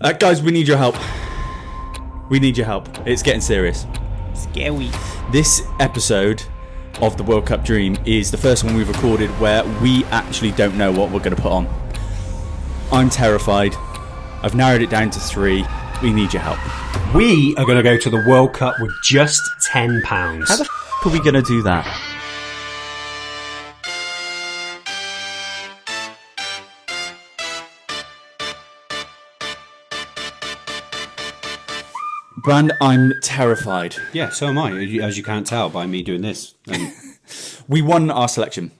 Guys, we need your help. We need your help. It's getting serious. Scary. This episode of the World Cup Dream is the first one we've recorded where we actually don't know what we're going to put on. I'm terrified. I've narrowed it down to 3. We need your help. We are going to go to the World Cup with just £10. How the f*** are we going to do that? Brand, I'm terrified. Yeah, so am I, as you can't tell by me doing this. We won our selection.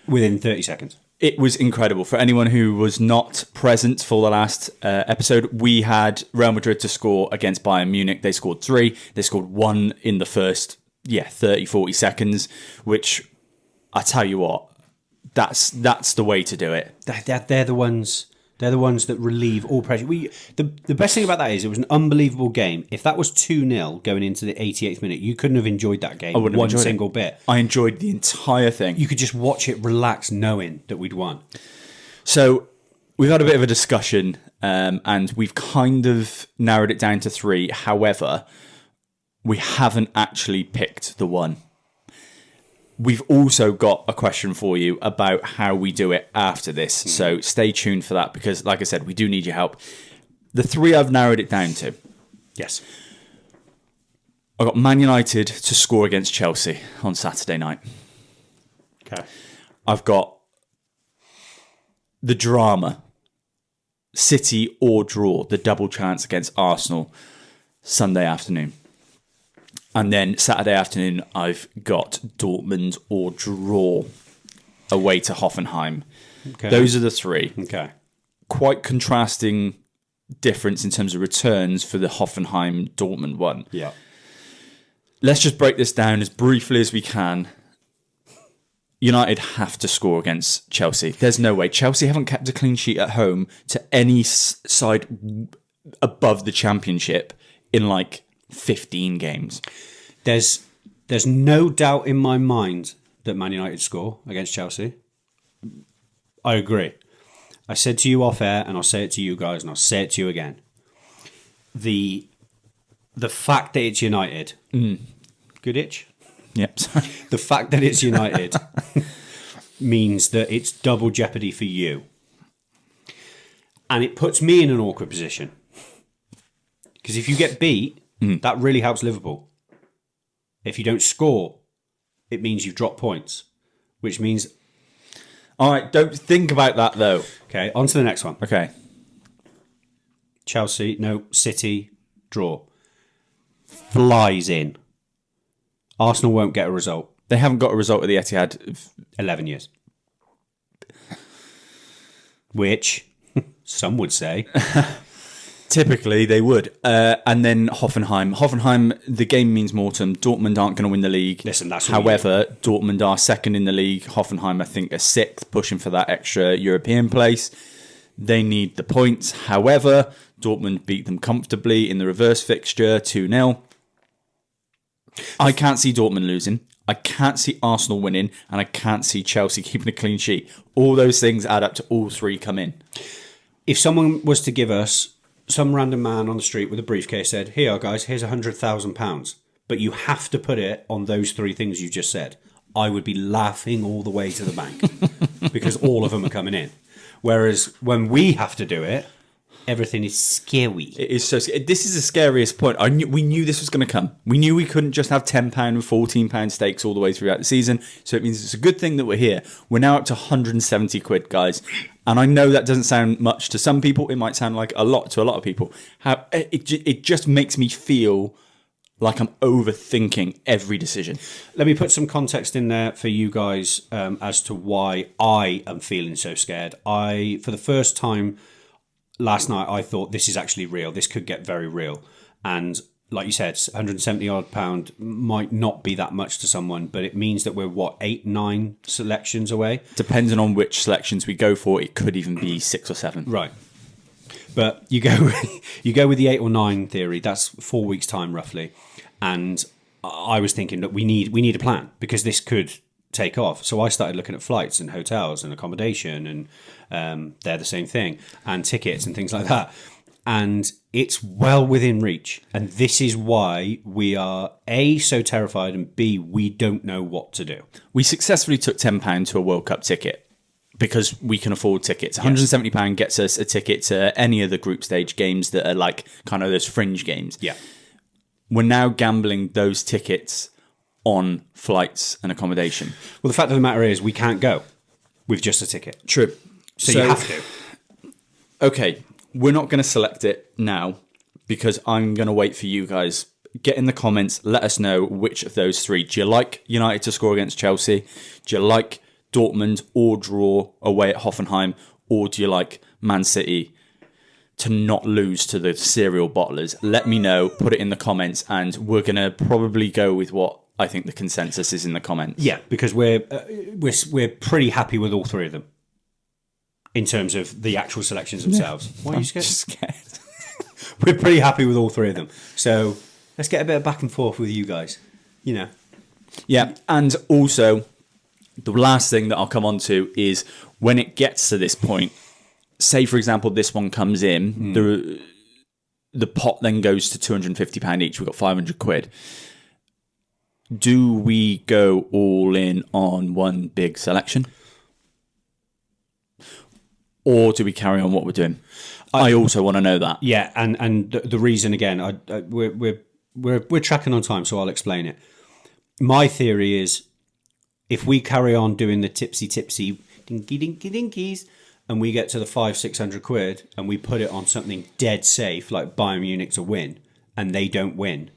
Within 30 seconds. It was incredible. For anyone who was not present for the last episode, we had Real Madrid to score against Bayern Munich. They scored 3. They scored 1 in the first 30, 40 seconds, which, I tell you what, that's the way to do it. They're the ones... They're the ones that relieve all pressure. The best thing about that is it was an unbelievable game. If that was 2-0 going into the 88th minute, you couldn't have enjoyed that game one single bit. I enjoyed the entire thing. You could just watch it relax knowing that we'd won. So we've had a bit of a discussion and we've kind of narrowed it down to 3. However, we haven't actually picked the one. We've also got a question for you about how we do it after this. So stay tuned for that because, like I said, we do need your help. The 3 I've narrowed it down to. Yes. I've got Man United to score against Chelsea on Saturday night. Okay. I've got the drama, City or draw, the double chance against Arsenal Sunday afternoon. And then Saturday afternoon, I've got Dortmund or draw away to Hoffenheim. Okay. Those are the 3. Okay. Quite contrasting difference in terms of returns for the Hoffenheim-Dortmund one. Yeah. Let's just break this down as briefly as we can. United have to score against Chelsea. There's no way. Chelsea haven't kept a clean sheet at home to any side above the Championship in like 15 games. There's no doubt in my mind that Man United score against Chelsea. I agree. I said to you off air, and I'll say it to you guys, and I'll say it to you again. The fact that it's United, good itch. Yep. Sorry. The fact that it's United means that it's double jeopardy for you, and it puts me in an awkward position because if you get beat, that really helps Liverpool. If you don't score, it means you've dropped points, which means... All right, don't think about that, though. Okay, on to the next one. Okay. City, draw. Flies in. Arsenal won't get a result. They haven't got a result at the Etihad. 11 years. Which, some would say... Typically, they would. And then Hoffenheim. Hoffenheim, the game means mortem. Dortmund aren't going to win the league. Listen, that's However, Dortmund are second in the league. Hoffenheim, I think, are 6th, pushing for that extra European place. They need the points. However, Dortmund beat them comfortably in the reverse fixture, 2-0. I can't see Dortmund losing. I can't see Arsenal winning. And I can't see Chelsea keeping a clean sheet. All those things add up to all 3 come in. If someone was to give us... Some random man on the street with a briefcase said, "Here, guys, here's £100,000, but you have to put it on those 3 things you just said." I would be laughing all the way to the bank because all of them are coming in. Whereas when we have to do it, everything is scary. It is so. This is the scariest point. We knew this was going to come. We knew we couldn't just have £10 and £14 stakes all the way throughout the season. So it means it's a good thing that we're here. We're now up to £170, guys. And I know that doesn't sound much to some people. It might sound like a lot to a lot of people. It just makes me feel like I'm overthinking every decision. Let me put some context in there for you guys as to why I am feeling so scared. For the first time last night, I thought this is actually real. This could get very real. And like you said, £170 might not be that much to someone, but it means that we're, 8, 9 selections away? Depending on which selections we go for, it could even be 6 or 7. Right. But you go with the 8 or 9 theory, that's 4 weeks' time roughly. And I was thinking that we need a plan because this could take off. So I started looking at flights and hotels and accommodation and they're the same thing, and tickets and things like that. And it's well within reach. And this is why we are A, so terrified, and B, we don't know what to do. We successfully took £10 to a World Cup ticket because we can afford tickets. £170 gets us a ticket to any of the group stage games that are like kind of those fringe games. Yeah. We're now gambling those tickets on flights and accommodation. Well, the fact of the matter is we can't go with just a ticket. True. So you have to. Okay, we're not going to select it now because I'm going to wait for you guys. Get in the comments. Let us know which of those three. Do you like United to score against Chelsea? Do you like Dortmund or draw away at Hoffenheim? Or do you like Man City to not lose to the serial bottlers? Let me know. Put it in the comments. And we're going to probably go with what I think the consensus is in the comments. Yeah, because we're pretty happy with all three of them in terms of the actual selections themselves. Why are you scared? Just scared. We're pretty happy with all three of them. So let's get a bit of back and forth with you guys. You know. Yeah, and also the last thing that I'll come on to is when it gets to this point, say for example this one comes in, the pot then goes to £250 each. We've got 500 quid. Do we go all in on one big selection? Or do we carry on what we're doing? I also want to know that. Yeah, and the reason again, we're tracking on time, so I'll explain it. My theory is, if we carry on doing the tipsy dinkies, and we get to the 500-600 quid, and we put it on something dead safe like Bayern Munich to win, and they don't win,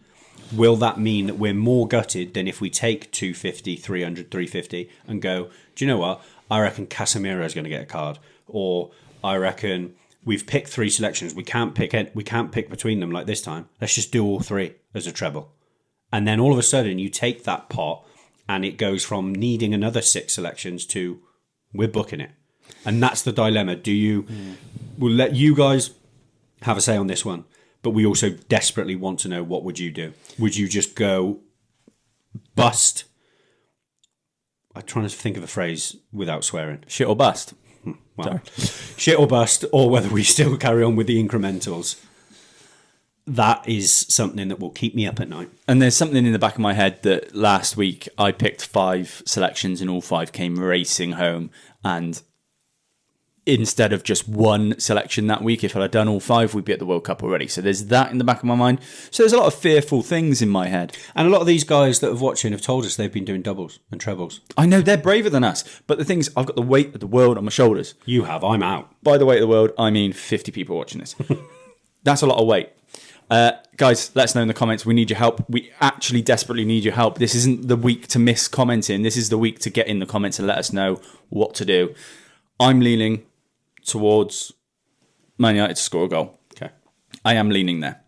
will that mean that we're more gutted than if we take 250, 300, 350, and go, do you know what? I reckon Casemiro is going to get a card, or I reckon we've picked three selections. We can't pick between them like this time. Let's just do all three as a treble. And then all of a sudden you take that pot and it goes from needing another 6 selections to we're booking it. And that's the dilemma. We'll let you guys have a say on this one, but we also desperately want to know, what would you do? Would you just go bust? I'm trying to think of a phrase without swearing. Shit or bust? Well, shit or bust, or whether we still carry on with the incrementals. That is something that will keep me up at night. And there's something in the back of my head that last week I picked 5 selections and all 5 came racing home. And instead of just one selection that week, if I had done all 5, we'd be at the World Cup already. So there's that in the back of my mind. So there's a lot of fearful things in my head. And a lot of these guys that have watching have told us they've been doing doubles and trebles. I know they're braver than us. But the thing is, I've got the weight of the world on my shoulders. You have. I'm out. By the weight of the world, I mean 50 people watching this. That's a lot of weight. Guys, let us know in the comments. We need your help. We actually desperately need your help. This isn't the week to miss commenting. This is the week to get in the comments and let us know what to do. I'm leaning towards Man United to score a goal. Okay. I am leaning there.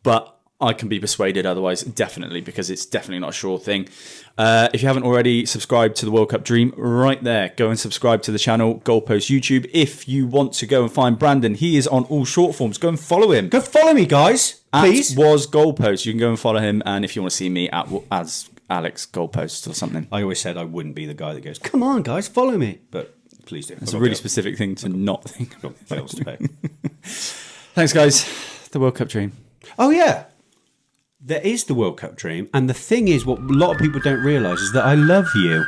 But I can be persuaded otherwise, definitely, because it's definitely not a sure thing. If you haven't already subscribed to the World Cup Dream, right there, go and subscribe to the channel, Goalpost YouTube. If you want to go and find Brandon, he is on all short forms. Go and follow him. Go follow me, guys. Please. Was Goalpost. You can go and follow him. And if you want to see me as Alex Goalpost or something. I always said I wouldn't be the guy that goes, come on, guys, follow me. But please do. It's a really specific thing to not think of. Fails to pay. Thanks, guys. The World Cup Dream. Oh, yeah. There is the World Cup Dream. And the thing is, what a lot of people don't realise is that I love you.